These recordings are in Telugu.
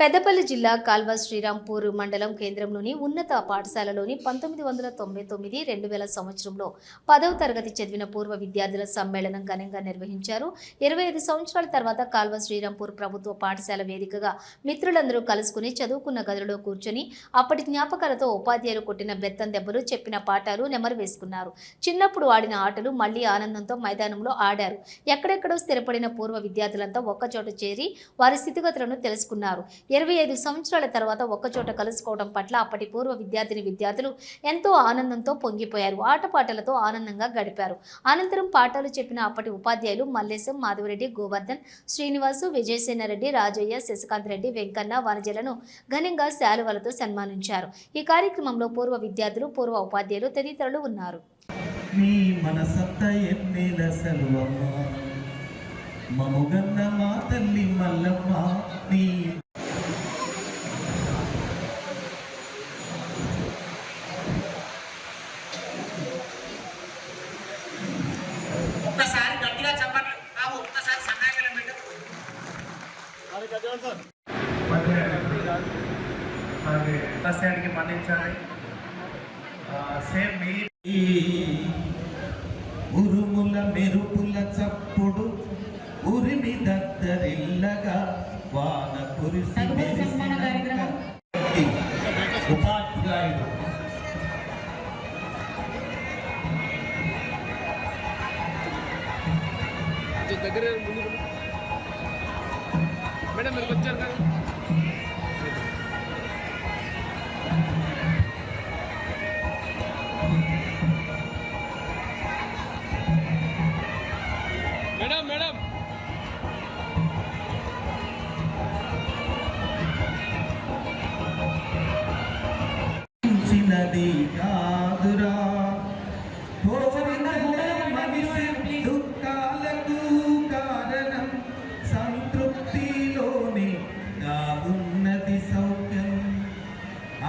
పెద్దపల్లి జిల్లా కాల్వ శ్రీరాంపూర్ మండలం కేంద్రంలోని ఉన్నత పాఠశాలలోని 1999-2000 సంవత్సరంలో 10వ తరగతి చదివిన పూర్వ విద్యార్థుల సమ్మేళనం ఘనంగా నిర్వహించారు. 25 సంవత్సరాల తర్వాత కాల్వ శ్రీరాంపూర్ ప్రభుత్వ పాఠశాల వేదికగా మిత్రులందరూ కలుసుకుని చదువుకున్న గదిలో కూర్చొని అప్పటి జ్ఞాపకాలతో ఉపాధ్యాయులు కొట్టిన బెత్తం దెబ్బలు, చెప్పిన పాఠాలు నెమరు వేసుకున్నారు. చిన్నప్పుడు ఆడిన ఆటలు మళ్లీ ఆనందంతో మైదానంలో ఆడారు. ఎక్కడెక్కడో స్థిరపడిన పూర్వ విద్యార్థులంతా ఒక్కచోట చేరి వారి స్థితిగతులను తెలుసుకున్నారు. 25 సంవత్సరాల తర్వాత ఒక్కచోట కలుసుకోవడం పట్ల అప్పటి పూర్వ విద్యార్థులు ఎంతో ఆనందంతో పొంగిపోయారు. ఆటపాటలతో ఆనందంగా గడిపారు. అనంతరం పాఠాలు చెప్పిన అప్పటి ఉపాధ్యాయులు మల్లేశం, మాధవరెడ్డి, గోవర్ధన్, శ్రీనివాసు, విజయసేనారెడ్డి, రాజయ్య, శశికాంత్ రెడ్డి, వెంకన్న, వనజలను ఘనంగా శాలువలతో సన్మానించారు. ఈ కార్యక్రమంలో పూర్వ విద్యార్థులు, పూర్వ ఉపాధ్యాయులు తదితరులు ఉన్నారు. మముగన్న మా తల్లి మల్లమ్మ నీ ఒక్కసారి గట్టిగా చెప్పండి బాబు, ఒక్కసారి సన్నాయిలో పెట్టు. మన్నించాలి. సేమ్ ఉరుముల మెరుపుల చప్పుడు ఉరిమి దద్దరిల్లగా వాన కురిసి ఉపాధ్యాయుడు దగ్గర మేడం మీరు వచ్చారు కదా. మేడం మేడం చిన్నది కాదురా మనిషి దుఃఖాలకు కారణం సంతృప్తిలోనే దాగున్నది సౌఖ్యం.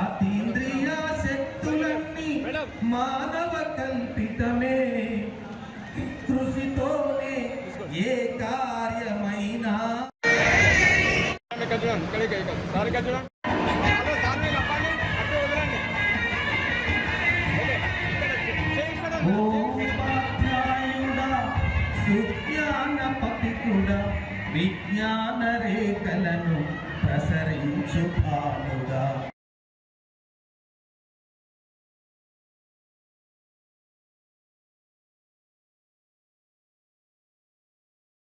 అతీంద్రియ శక్తులన్నీ మానవ కల్పితమే, కృషితోనే ఏ కార్యమైనా సుజ్ఞాన పతితుడా విజ్ఞాన రేఖలను ప్రసరించు భానుడా.